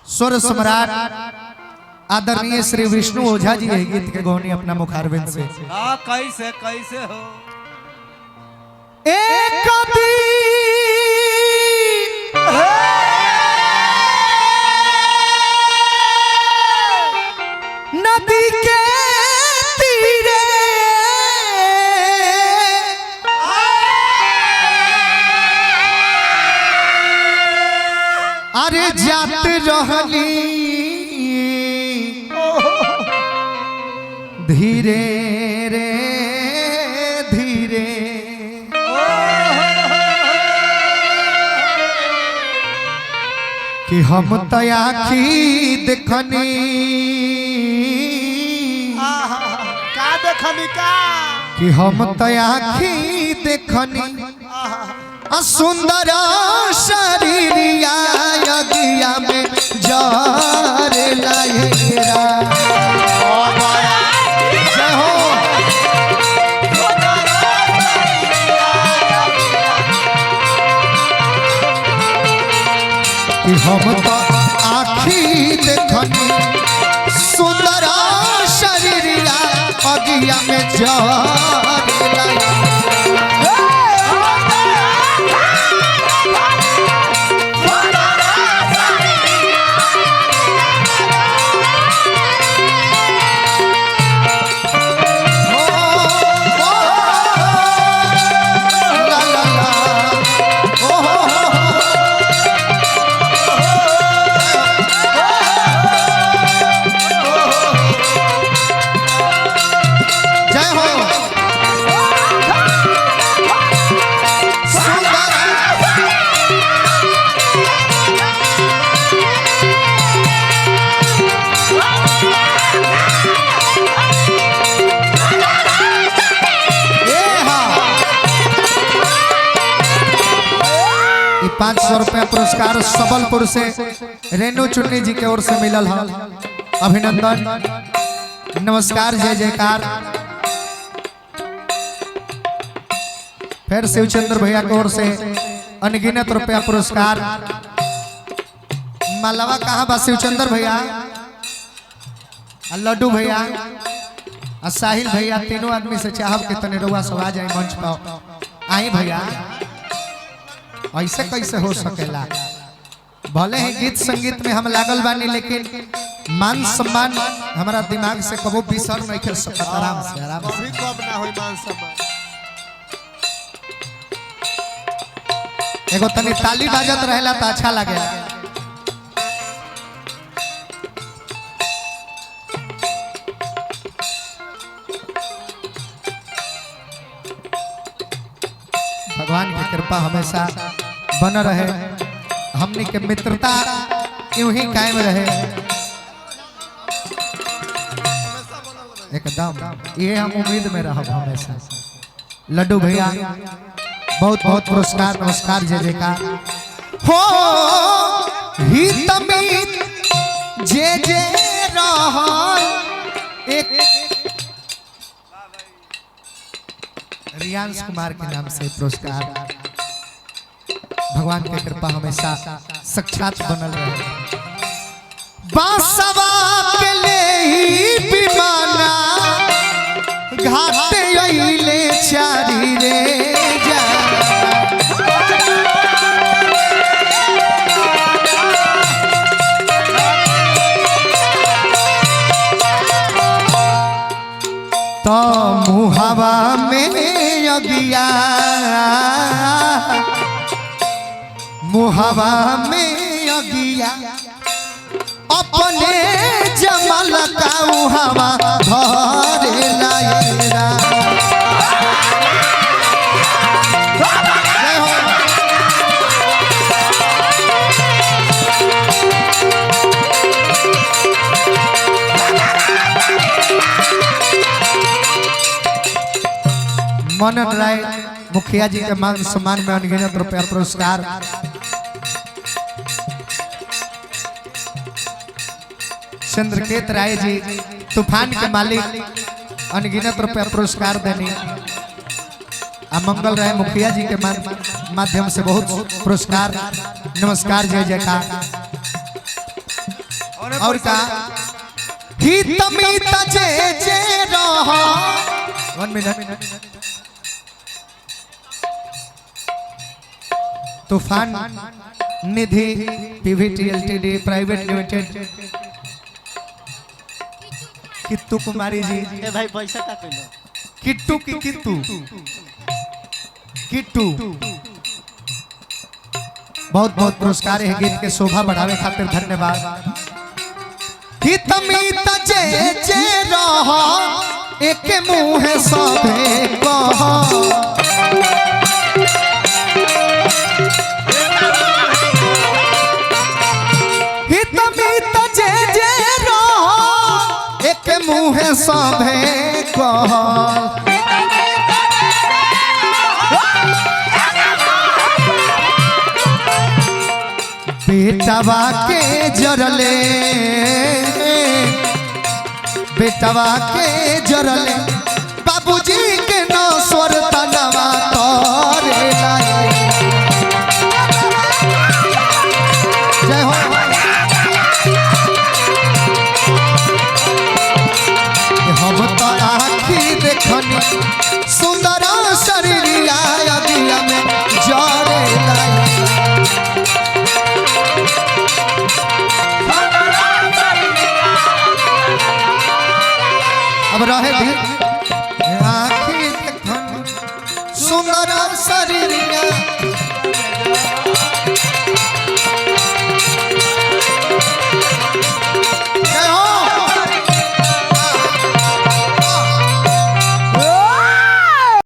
स्वर सम्राट आदरणीय श्री विष्णु ओझा जी है गीत के गौनी अपना मुखारबिंद से। कैसे कैसे हो एक नदी के तीरे अरे जात रहली धीरे रे धीरे कि हम तयाखी देखनी का देखनी का कि हम तयाखी देखनी सुंदर शरीरिया यज्ञा में जार लायरा जय हो कि हम तो आखी देखनी सुंदर शरीरिया यज्ञा में जार लायरा ₹500 पुरस्कार सबलपुर से रेणु चुन्नी जी के ओर से मिलल है। अभिनंदन, नमस्कार, जय जयकार। फिर शिवचंद्र भैया की ओर से अनगिनत रुपया पुरस्कार। मालवा कहाँ बा शिवचंद्र भैया, लड्डू भैया, साहिल भैया, तीनों आदमी से चाहब के तने रुआ सब आ जाए मंच पर। आई भैया, ऐसे कैसे हो सकेला? भले ही गीत संगीत में हम लागल बानी, लेकिन मान सम्मान हमारा दिमाग से कबो बिसर नहीं कर सकता। आराम से आराम से कब ना होई मान सम्मान। एगो तनी ताली बाजत रहेला तो अच्छा लगे। भगवान की कृपा हमेशा बन रहे, हमनी के मित्रता यूं ही कायम रहे एकदम, ये हम उम्मीद में रह हमेशा। लड्डू भैया बहुत बहुत पुरस्कार, नमस्कार, जय जयकार हो। हित मीत जे जे रहल एक रियांश कुमार के नाम से पुरस्कार। भगवान की कृपा हमेशा साक्षात बनल रहे। बांसवा के ले विमाना घाटे अइले चारी रे जा, तो मुहावा में अगिया, मुहावा में अगिया अपने जमल का हवा भरे लायरा। मनन राय मुखिया जी के मान सम्मान में अनगिनत रुपया पुरस्कार। चंद्रकेत राय जी तूफान के मालिक अनगिनत रुपया पुरस्कार देनी। मंगल राय मुखिया जी के माध्यम से बहुत पुरस्कार, नमस्कार, जय जयकार। और का हित मित जे रहा 1 minute Toofan Nidhi PVT LTD private limited Kittu Kumari ji ए भाई पैसा का कइलो किट्टू की किट्टू किट्टू बहुत बहुत पुरस्कार है गीत के शोभा बढ़ावे खातिर धन्यवाद हित मित जे रहा एक मुंह सभे कहा हित मित जे रहा एक मुंह सभे कहा बेटवा के जरले बेटवा के जरले बाबूजी के न स्वर तनवा तोरे लाए जय हो हम तो आँखी देखनी सुंदर शरीर आया दिया में जरे लाए अब रहे भी आँखी देखन सुंदर शरीर